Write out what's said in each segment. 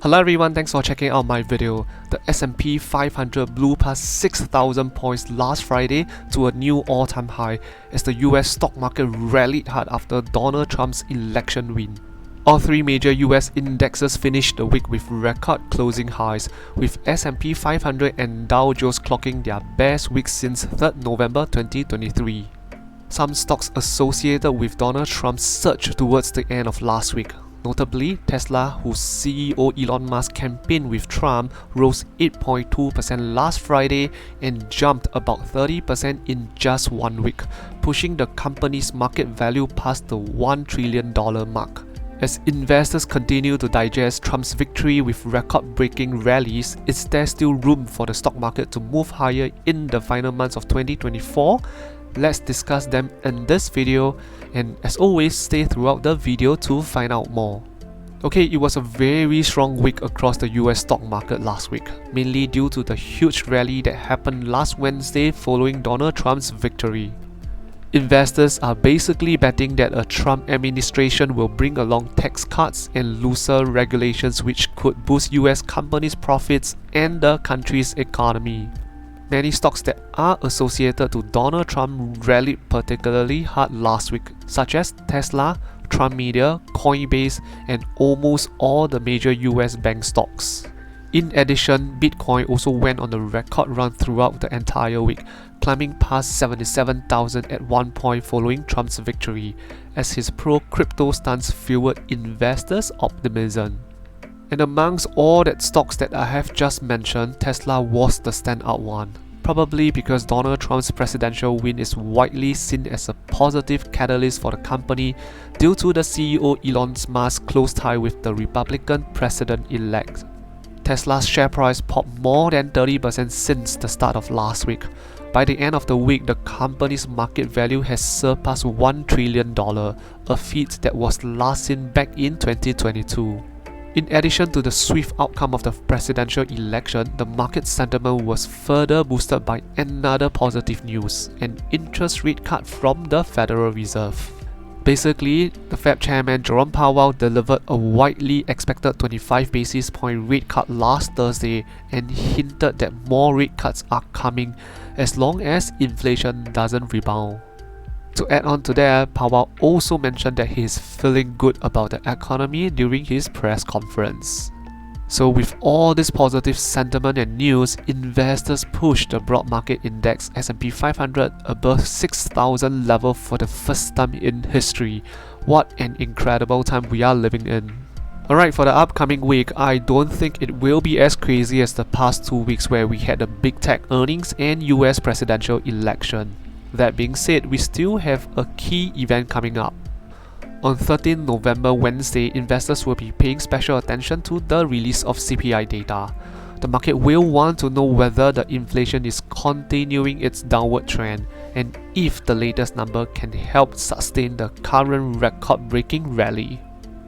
Hello everyone, thanks for checking out my video. The S&P 500 blew past 6,000 points last Friday to a new all-time high as the US stock market rallied hard after Donald Trump's election win. All three major US indexes finished the week with record closing highs, with S&P 500 and Dow Jones clocking their best week since 3rd November 2023. Some stocks associated with Donald Trump's surge towards the end of last week. Notably, Tesla, whose CEO Elon Musk campaigned with Trump, rose 8.2% last Friday and jumped about 30% in just 1 week, pushing the company's market value past the $1 trillion mark. As investors continue to digest Trump's victory with record-breaking rallies, is there still room for the stock market to move higher in the final months of 2024? Let's discuss them in this video, and as always, stay throughout the video to find out more. Okay, it was a very strong week across the US stock market last week, mainly due to the huge rally that happened last Wednesday following Donald Trump's victory. Investors are basically betting that a Trump administration will bring along tax cuts and looser regulations which could boost US companies' profits and the country's economy. Many stocks that are associated to Donald Trump rallied particularly hard last week, such as Tesla, Trump Media, Coinbase, and almost all the major US bank stocks. In addition, Bitcoin also went on a record run throughout the entire week, climbing past 77,000 at one point following Trump's victory, as his pro-crypto stance fueled investors' optimism. And amongst all that stocks that I have just mentioned, Tesla was the standout one. Probably because Donald Trump's presidential win is widely seen as a positive catalyst for the company due to the CEO Elon Musk's close tie with the Republican president-elect. Tesla's share price popped more than 30% since the start of last week. By the end of the week, the company's market value has surpassed $1 trillion, a feat that was last seen back in 2022. In addition to the swift outcome of the presidential election, the market sentiment was further boosted by another positive news, an interest rate cut from the Federal Reserve. Basically, the Fed chairman Jerome Powell delivered a widely expected 25 basis point rate cut last Thursday and hinted that more rate cuts are coming as long as inflation doesn't rebound. To add on to that, Powell also mentioned that he is feeling good about the economy during his press conference. So with all this positive sentiment and news, investors pushed the broad market index S&P 500 above 6,000 level for the first time in history. What an incredible time we are living in. Alright, for the upcoming week, I don't think it will be as crazy as the past 2 weeks where we had the big tech earnings and US presidential election. That being said, we still have a key event coming up. On 13 November Wednesday, investors will be paying special attention to the release of CPI data. The market will want to know whether the inflation is continuing its downward trend and if the latest number can help sustain the current record-breaking rally.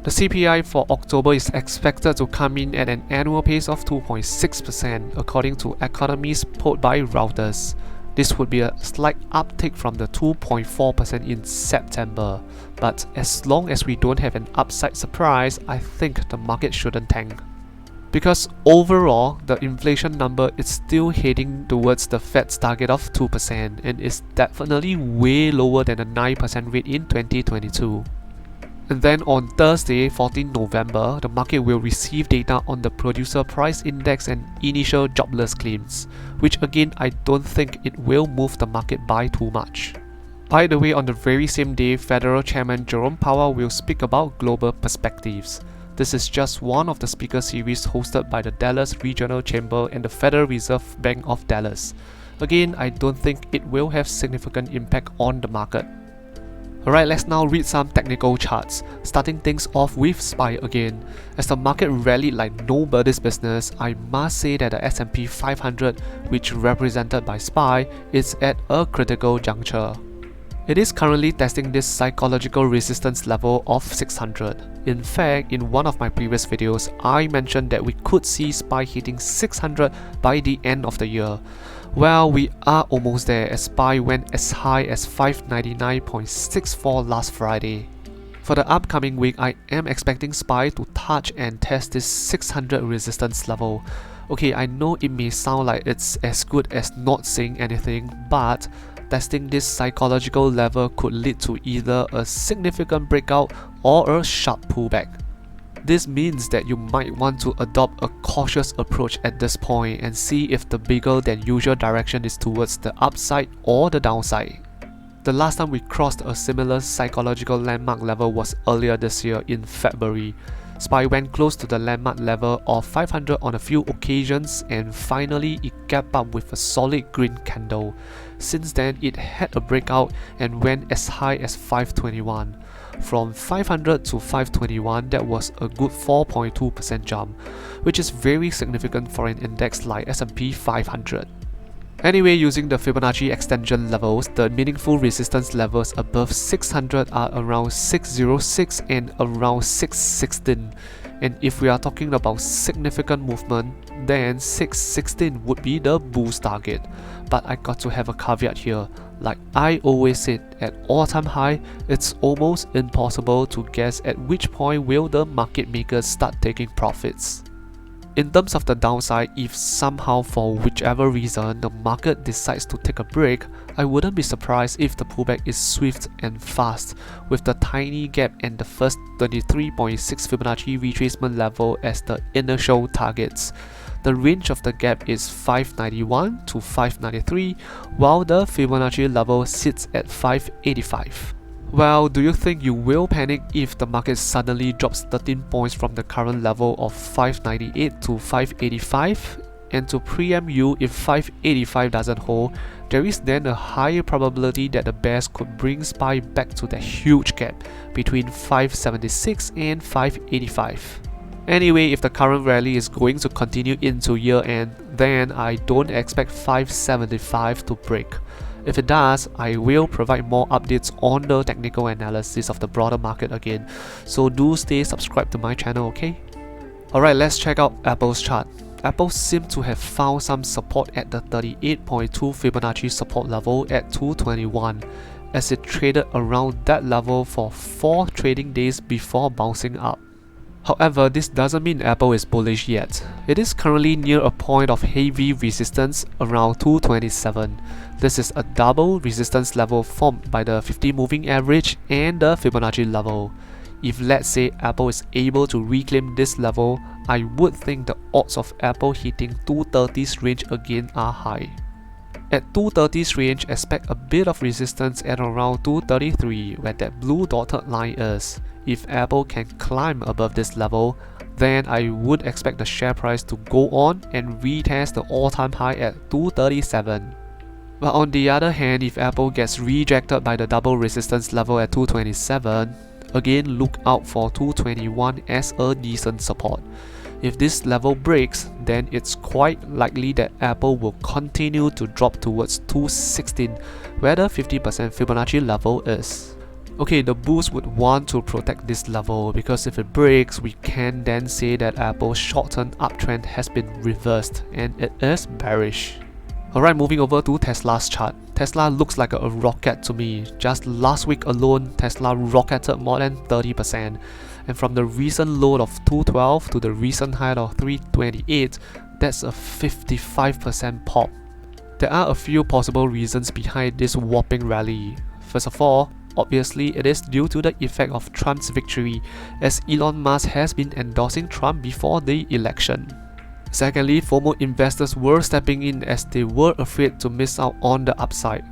The CPI for October is expected to come in at an annual pace of 2.6% according to economists polled by Reuters. This would be a slight uptick from the 2.4% in September, but as long as we don't have an upside surprise, I think the market shouldn't tank. Because overall, the inflation number is still heading towards the Fed's target of 2% and is definitely way lower than the 9% rate in 2022. And then on Thursday, 14 November, the market will receive data on the Producer Price Index and initial jobless claims, which again I don't think it will move the market by too much. By the way, on the very same day, Federal Chairman Jerome Powell will speak about global perspectives. This is just one of the speaker series hosted by the Dallas Regional Chamber and the Federal Reserve Bank of Dallas. Again, I don't think it will have significant impact on the market. Alright, let's now read some technical charts, starting things off with SPY again. As the market rallied like nobody's business, I must say that the S&P 500, which represented by SPY, is at a critical juncture. It is currently testing this psychological resistance level of 600. In fact, in one of my previous videos, I mentioned that we could see SPY hitting 600 by the end of the year. Well, we are almost there as SPY went as high as 599.64 last Friday. For the upcoming week, I am expecting SPY to touch and test this 600 resistance level. Okay, I know it may sound like it's as good as not saying anything, but testing this psychological level could lead to either a significant breakout or a sharp pullback. This means that you might want to adopt a cautious approach at this point and see if the bigger than usual direction is towards the upside or the downside. The last time we crossed a similar psychological landmark level was earlier this year in February. SPY went close to the landmark level of 500 on a few occasions, and finally it gapped up with a solid green candle. Since then, it had a breakout and went as high as 521. From 500 to 521, that was a good 4.2% jump, which is very significant for an index like S&P 500. Anyway, using the Fibonacci extension levels, the meaningful resistance levels above 600 are around 606 and around 616. And if we are talking about significant movement, then 616 would be the bullish target. But I got to have a caveat here. Like I always said, at all-time high, it's almost impossible to guess at which point will the market makers start taking profits. In terms of the downside, if somehow for whichever reason the market decides to take a break, I wouldn't be surprised if the pullback is swift and fast, with the tiny gap and the first 23.6 Fibonacci retracement level as the initial targets. The range of the gap is 591 to 593, while the Fibonacci level sits at 585. Well, do you think you will panic if the market suddenly drops 13 points from the current level of 598 to 585? And to preempt you, if 585 doesn't hold, there is then a higher probability that the bears could bring SPY back to the huge gap between 576 and 585. Anyway, if the current rally is going to continue into year end, then I don't expect 575 to break. If it does, I will provide more updates on the technical analysis of the broader market again, so do stay subscribed to my channel, okay? Alright, let's check out Apple's chart. Apple seems to have found some support at the 38.2 Fibonacci support level at 221, as it traded around that level for 4 trading days before bouncing up. However, this doesn't mean Apple is bullish yet. It is currently near a point of heavy resistance around 227. This is a double resistance level formed by the 50 moving average and the Fibonacci level. If let's say Apple is able to reclaim this level, I would think the odds of Apple hitting 230's range again are high. At 230's range, expect a bit of resistance at around 233, where that blue dotted line is. If Apple can climb above this level, then I would expect the share price to go on and retest the all-time high at 237. But on the other hand, if Apple gets rejected by the double resistance level at 227, again look out for 221 as a decent support. If this level breaks, then it's quite likely that Apple will continue to drop towards 216, where the 50% Fibonacci level is. Okay, the bulls would want to protect this level because if it breaks, we can then say that Apple's short-term uptrend has been reversed and it is bearish. Alright, moving over to Tesla's chart. Tesla looks like a rocket to me. Just last week alone, Tesla rocketed more than 30%. And from the recent low of 212 to the recent high of 328, that's a 55% pop. There are a few possible reasons behind this whopping rally. First of all, obviously it is due to the effect of Trump's victory, as Elon Musk has been endorsing Trump before the election. Secondly, FOMO investors were stepping in as they were afraid to miss out on the upside.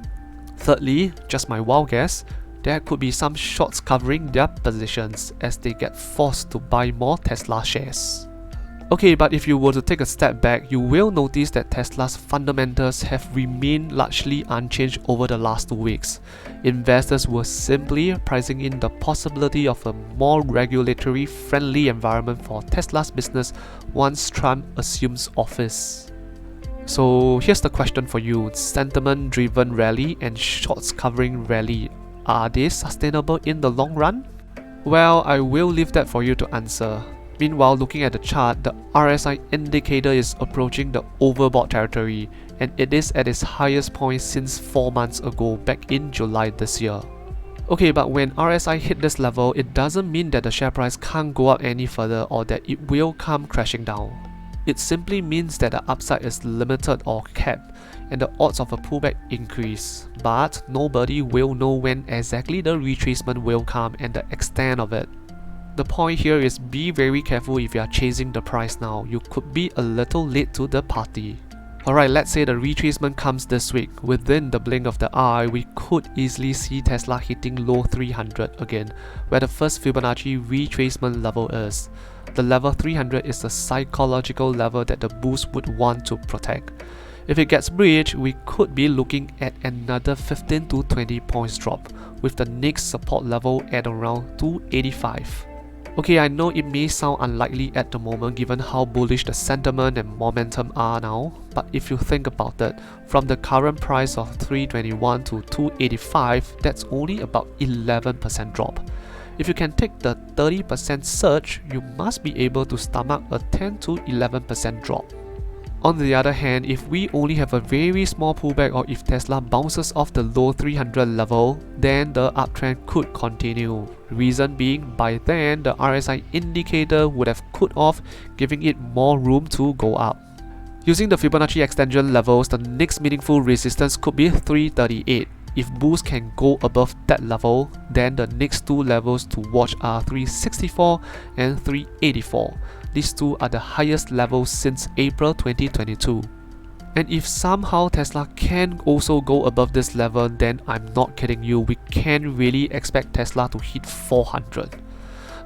Thirdly, just my wild guess, there could be some shorts covering their positions as they get forced to buy more Tesla shares. Okay, but if you were to take a step back, you will notice that Tesla's fundamentals have remained largely unchanged over the last 2 weeks. Investors were simply pricing in the possibility of a more regulatory friendly environment for Tesla's business once Trump assumes office. So here's the question for you: sentiment driven rally and shorts covering rally, are they sustainable in the long run? Well, I will leave that for you to answer. Meanwhile, looking at the chart, the RSI indicator is approaching the overbought territory, and it is at its highest point since 4 months ago back in July this year. Okay, but when RSI hit this level, it doesn't mean that the share price can't go up any further or that it will come crashing down. It simply means that the upside is limited or capped and the odds of a pullback increase, but nobody will know when exactly the retracement will come and the extent of it. The point here is be very careful if you are chasing the price now. You could be a little late to the party. Alright, let's say the retracement comes this week. Within the blink of the eye, we could easily see Tesla hitting low 300 again, where the first Fibonacci retracement level is. The level 300 is the psychological level that the bulls would want to protect. If it gets breached, we could be looking at another 15 to 20 points drop, with the next support level at around 285. Okay, I know it may sound unlikely at the moment given how bullish the sentiment and momentum are now, but if you think about it, from the current price of 321 to 285, that's only about 11% drop. If you can take the 30% surge, you must be able to stomach a 10 to 11% drop. On the other hand, if we only have a very small pullback or if Tesla bounces off the low 300 level, then the uptrend could continue. Reason being, by then the RSI indicator would have cooled off, giving it more room to go up. Using the Fibonacci extension levels, the next meaningful resistance could be 338. If bulls can go above that level, then the next two levels to watch are 364 and 384. These two are the highest levels since April 2022. And if somehow Tesla can also go above this level, then I'm not kidding you, we can really expect Tesla to hit 400.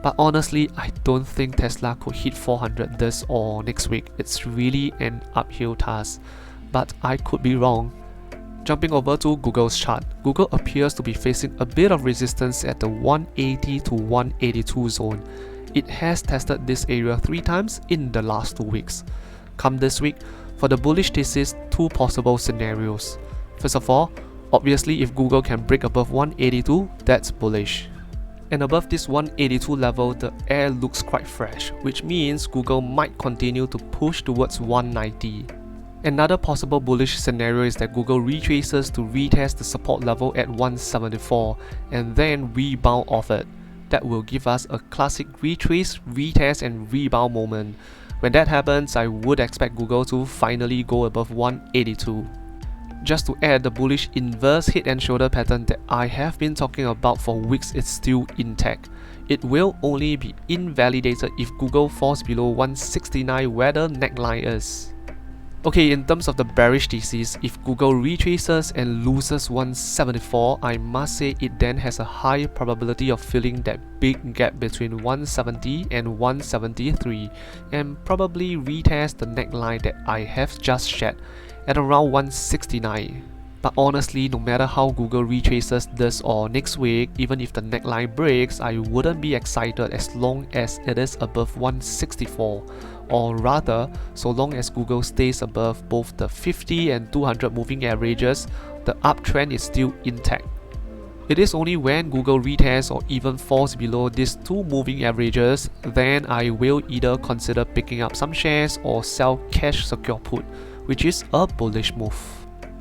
But honestly, I don't think Tesla could hit 400 this or next week. It's really an uphill task, but I could be wrong. Jumping over to Google's chart, Google appears to be facing a bit of resistance at the 180 to 182 zone. It has tested this area 3 times in the last 2 weeks. Come this week, for the bullish thesis, 2 possible scenarios. First of all, obviously if Google can break above 182, that's bullish. And above this 182 level, the air looks quite fresh, which means Google might continue to push towards 190. Another possible bullish scenario is that Google retraces to retest the support level at 174 and then rebound off it. That will give us a classic retrace, retest and rebound moment. When that happens, I would expect Google to finally go above 182. Just to add, the bullish inverse head and shoulder pattern that I have been talking about for weeks is still intact. It will only be invalidated if Google falls below 169 where the neckline is. Okay, in terms of the bearish thesis, if Google retraces and loses 174, I must say it then has a high probability of filling that big gap between 170 and 173 and probably retest the neckline that I have just shared at around 169. But honestly, no matter how Google retraces this or next week, even if the neckline breaks, I wouldn't be excited as long as it is above 164. Or rather, so long as Google stays above both the 50 and 200 moving averages, the uptrend is still intact. It is only when Google retests or even falls below these 2 moving averages, then I will either consider picking up some shares or sell cash secure put, which is a bullish move.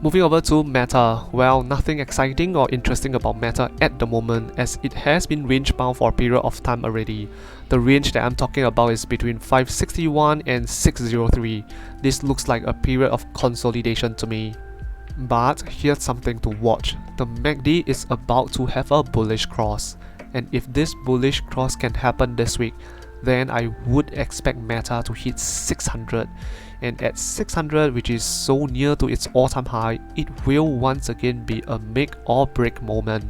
Moving over to Meta, well, nothing exciting or interesting about Meta at the moment as it has been range bound for a period of time already. The range that I'm talking about is between 561 and 603. This looks like a period of consolidation to me. But here's something to watch. The MACD is about to have a bullish cross, and if this bullish cross can happen this week, then I would expect Meta to hit 600. And at 600, which is so near to its all-time high, it will once again be a make or break moment.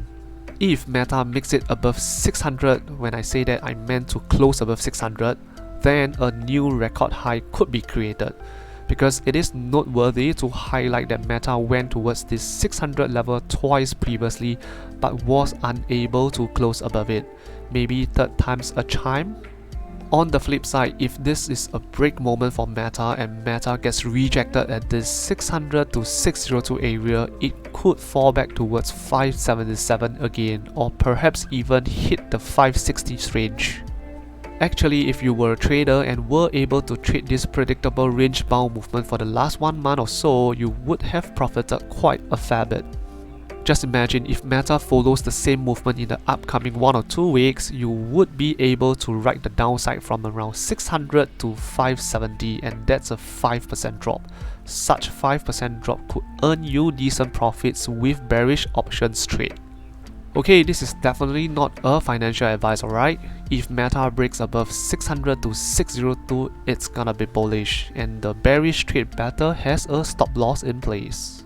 If Meta makes it above 600, when I say that I meant to close above 600, then a new record high could be created. Because it is noteworthy to highlight that Meta went towards this 600 level twice previously but was unable to close above it. Maybe 3rd time's a charm? On the flip side, if this is a break moment for Meta and Meta gets rejected at this 600 to 602 area, it could fall back towards 577 again or perhaps even hit the 560s range. Actually, if you were a trader and were able to trade this predictable range bound movement for the last 1 month or so, you would have profited quite a fair bit. Just imagine if Meta follows the same movement in the upcoming 1 or 2 weeks, you would be able to ride the downside from around 600 to 570, and that's a 5% drop. Such 5% drop could earn you decent profits with bearish options trade. Okay, this is definitely not a financial advice, alright? If Meta breaks above 600 to 602, it's gonna be bullish, and the bearish trade better has a stop loss in place.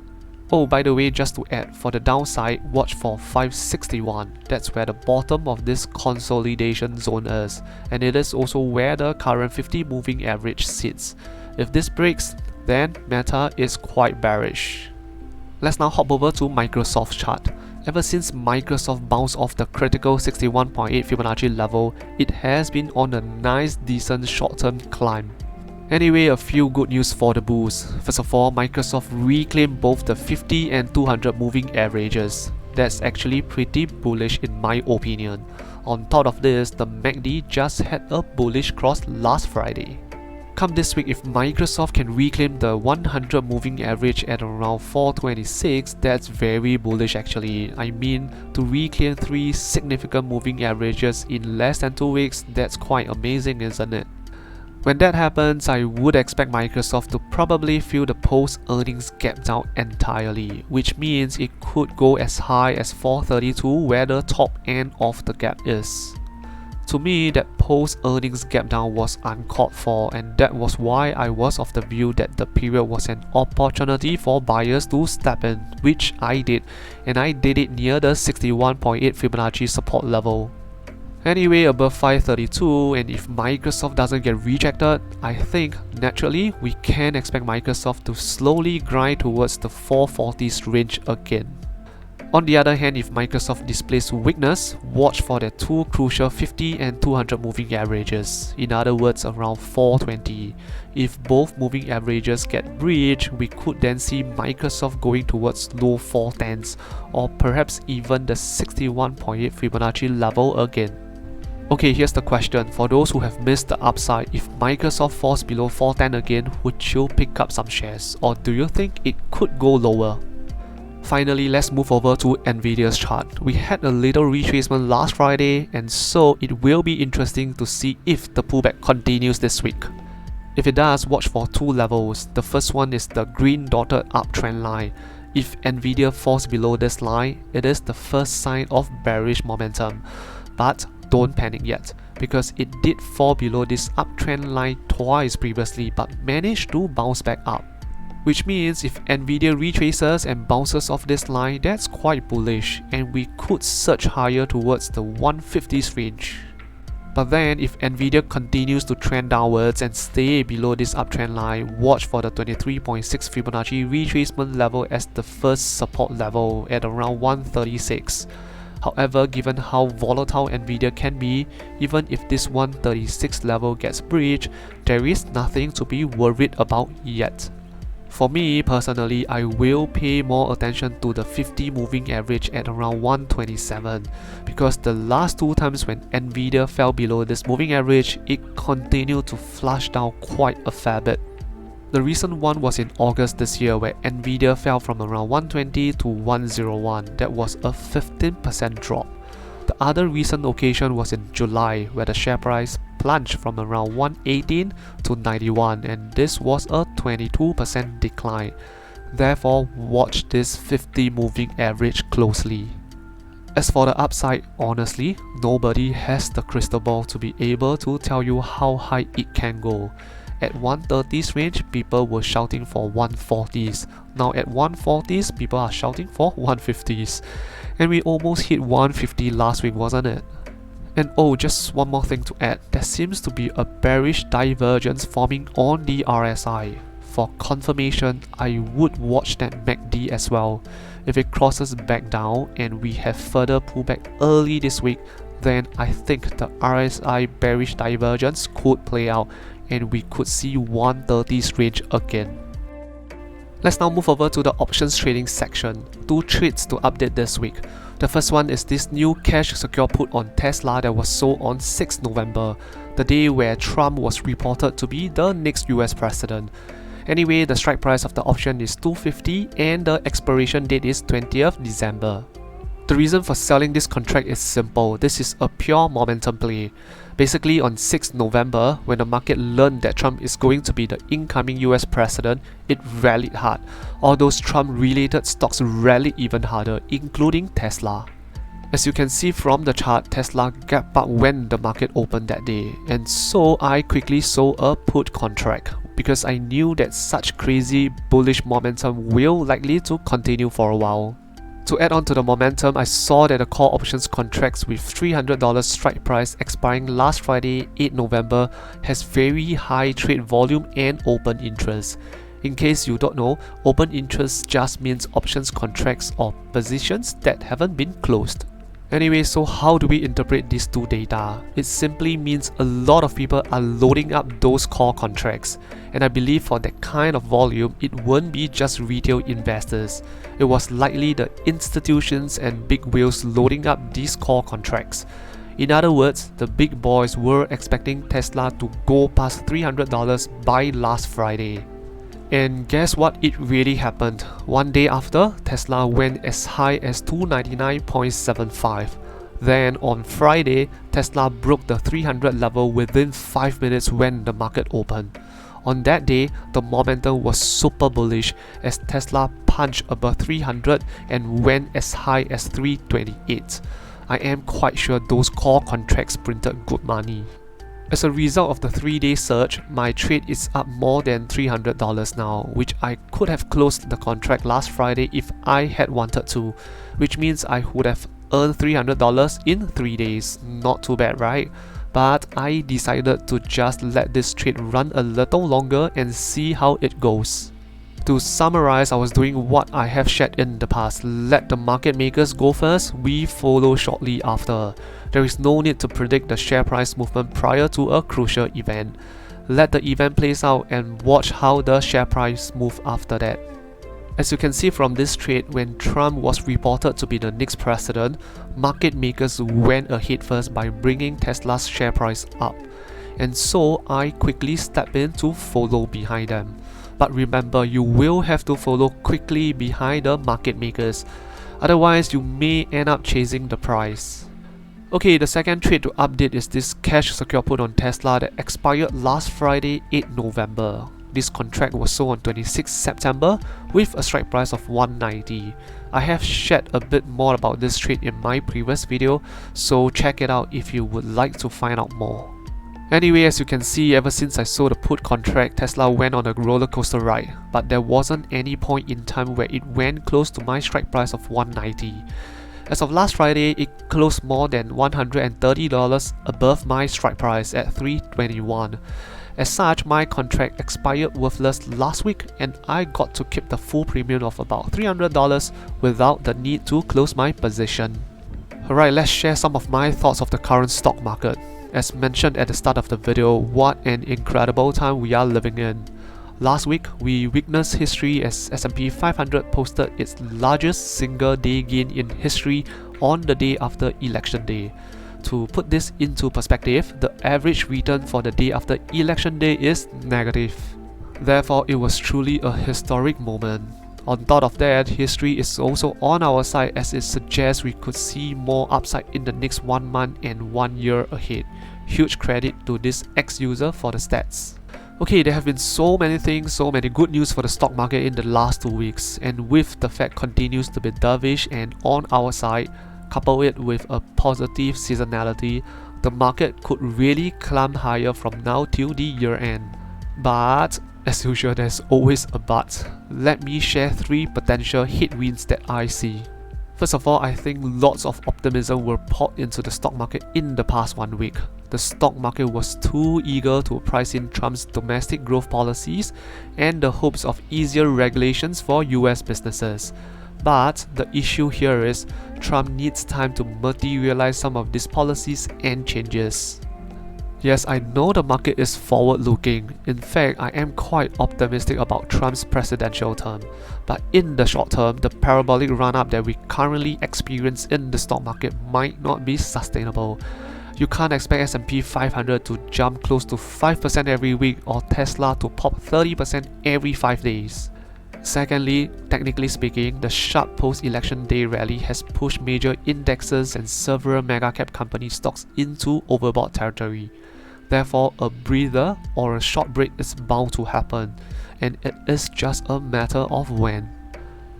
Oh, by the way, just to add, for the downside, watch for 561. That's where the bottom of this consolidation zone is, and it is also where the current 50 moving average sits. If this breaks, then Meta is quite bearish. Let's now hop over to Microsoft's chart. Ever since Microsoft bounced off the critical 61.8 Fibonacci level, it has been on a nice decent short-term climb. Anyway, a few good news for the bulls. First of all, Microsoft reclaimed both the 50 and 200 moving averages. That's actually pretty bullish in my opinion. On top of this, the MACD just had a bullish cross last Friday. Come this week, if Microsoft can reclaim the 100 moving average at around 426, that's very bullish actually. I mean, to reclaim 3 significant moving averages in less than 2 weeks, that's quite amazing, isn't it? When that happens, I would expect Microsoft to probably fill the post-earnings gap down entirely, which means it could go as high as 432 where the top end of the gap is. To me, that post-earnings gap down was uncalled for, and that was why I was of the view that the period was an opportunity for buyers to step in, which I did, and I did it near the 61.8 Fibonacci support level. Anyway, above 532, and if Microsoft doesn't get rejected, I think naturally we can expect Microsoft to slowly grind towards the 440s range again. On the other hand, if Microsoft displays weakness, watch for their 2 crucial 50 and 200 moving averages, in other words around 420. If both moving averages get breached, we could then see Microsoft going towards low 410s, or perhaps even the 61.8 Fibonacci level again. Okay, here's the question. For those who have missed the upside, if Microsoft falls below 410 again, would you pick up some shares, or do you think it could go lower? Finally, let's move over to Nvidia's chart. We had a little retracement last Friday, and so it will be interesting to see if the pullback continues this week. If it does, watch for 2 levels. The first one is the green dotted uptrend line. If Nvidia falls below this line, it is the first sign of bearish momentum. But don't panic yet, because it did fall below this uptrend line twice previously but managed to bounce back up. Which means if Nvidia retraces and bounces off this line, that's quite bullish, and we could surge higher towards the 150s range. But then if Nvidia continues to trend downwards and stay below this uptrend line, watch for the 23.6 Fibonacci retracement level as the first support level at around 136. However, given how volatile Nvidia can be, even if this 136 level gets breached, there is nothing to be worried about yet. For me personally, I will pay more attention to the 50 moving average at around 127, because the last 2 times when Nvidia fell below this moving average, it continued to flush down quite a fair bit. The recent one was in August this year, where Nvidia fell from around 120 to 101. That was a 15% drop. The other recent occasion was in July, where the share price plunged from around 118 to 91, and this was a 22% decline. Therefore, watch this 50 moving average closely. As for the upside, honestly, nobody has the crystal ball to be able to tell you how high it can go. At 130s range, people were shouting for 140s. Now at 140s, people are shouting for 150s. And we almost hit 150 last week, wasn't it? And oh, just one more thing to add. There seems to be a bearish divergence forming on the RSI. For confirmation, I would watch that MACD as well. If it crosses back down and we have further pullback early this week, then I think the RSI bearish divergence could play out, and we could see 130s range again. Let's now move over to the options trading section. 2 trades to update this week. The first one is this new cash secure put on Tesla that was sold on 6 November, the day where Trump was reported to be the next US president. Anyway, the strike price of the option is $250 and the expiration date is 20th December. The reason for selling this contract is simple. This is a pure momentum play. Basically, on 6th November, when the market learned that Trump is going to be the incoming US president, it rallied hard. All those Trump-related stocks rallied even harder, including Tesla. As you can see from the chart, Tesla gapped up when the market opened that day, and so I quickly sold a put contract because I knew that such crazy bullish momentum will likely to continue for a while. To add on to the momentum, I saw that the call options contracts with $300 strike price expiring last Friday, 8 November, has very high trade volume and open interest. In case you don't know, open interest just means options contracts or positions that haven't been closed. Anyway, so how do we interpret these two data? It simply means a lot of people are loading up those call contracts, and I believe for that kind of volume, it won't be just retail investors. It was likely the institutions and big whales loading up these call contracts. In other words, the big boys were expecting Tesla to go past $300 by last Friday. And guess what? It really happened. One day after, Tesla went as high as $299.75. Then on Friday, Tesla broke the 300 level within 5 minutes when the market opened. On that day, the momentum was super bullish as Tesla punched above 300 and went as high as 328. I am quite sure those call contracts printed good money. As a result of the 3-day surge, my trade is up more than $300 now, which I could have closed the contract last Friday if I had wanted to, which means I would have earned $300 in 3 days. Not too bad, right? But I decided to just let this trade run a little longer and see how it goes. To summarize, I was doing what I have shared in the past. Let the market makers go first, we follow shortly after. There is no need to predict the share price movement prior to a crucial event. Let the event plays out and watch how the share price move after that. As you can see from this trade, when Trump was reported to be the next president, market makers went ahead first by bringing Tesla's share price up. And so I quickly stepped in to follow behind them. But remember, you will have to follow quickly behind the market makers. Otherwise, you may end up chasing the price. Okay, the second trade to update is this cash secure put on Tesla that expired last Friday, 8 November. This contract was sold on 26 September with a strike price of $190. I have shared a bit more about this trade in my previous video, so check it out if you would like to find out more. Anyway, as you can see, ever since I sold the put contract, Tesla went on a roller coaster ride, but there wasn't any point in time where it went close to my strike price of $190. As of last Friday, it closed more than $130 above my strike price at $321. As such, my contract expired worthless last week and I got to keep the full premium of about $300 without the need to close my position. Alright, let's share some of my thoughts of the current stock market. As mentioned at the start of the video, what an incredible time we are living in. Last week, we witnessed history as S&P 500 posted its largest single day gain in history on the day after election day. To put this into perspective, the average return for the day after election day is negative. Therefore, it was truly a historic moment. On top of that, history is also on our side as it suggests we could see more upside in the next 1 month and 1 year ahead. Huge credit to this ex-user for the stats. Okay, there have been so many things, so many good news for the stock market in the last 2 weeks, and with the Fed continues to be dovish and on our side, couple it with a positive seasonality, the market could really climb higher from now till the year end. But as usual, there's always a but. Let me share 3 potential headwinds that I see. First of all, I think lots of optimism were poured into the stock market in the past 1 week. The stock market was too eager to price in Trump's domestic growth policies and the hopes of easier regulations for US businesses. But the issue here is Trump needs time to materialize some of these policies and changes. Yes, I know the market is forward-looking. In fact, I am quite optimistic about Trump's presidential term. But in the short term, the parabolic run-up that we currently experience in the stock market might not be sustainable. You can't expect S&P 500 to jump close to 5% every week or Tesla to pop 30% every 5 days. Secondly, technically speaking, the sharp post-election day rally has pushed major indexes and several mega-cap company stocks into overbought territory. Therefore, a breather or a short break is bound to happen, and it is just a matter of when.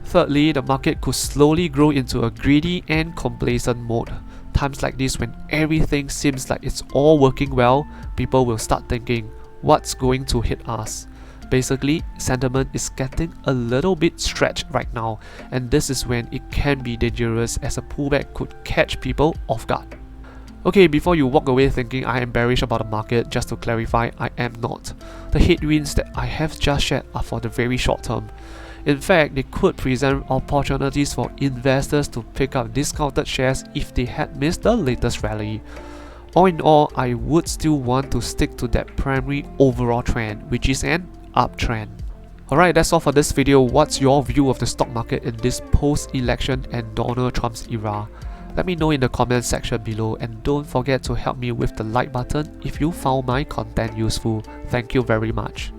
Thirdly, the market could slowly grow into a greedy and complacent mode. Times like this, when everything seems like it's all working well, people will start thinking, what's going to hit us? Basically, sentiment is getting a little bit stretched right now, and this is when it can be dangerous as a pullback could catch people off guard. Okay, before you walk away thinking I am bearish about the market, just to clarify, I am not. The headwinds that I have just shared are for the very short term. In fact, they could present opportunities for investors to pick up discounted shares if they had missed the latest rally. All in all, I would still want to stick to that primary overall trend, which is an uptrend. Alright, that's all for this video. What's your view of the stock market in this post-election and Donald Trump's era? Let me know in the comments section below, and don't forget to help me with the like button if you found my content useful. Thank you very much.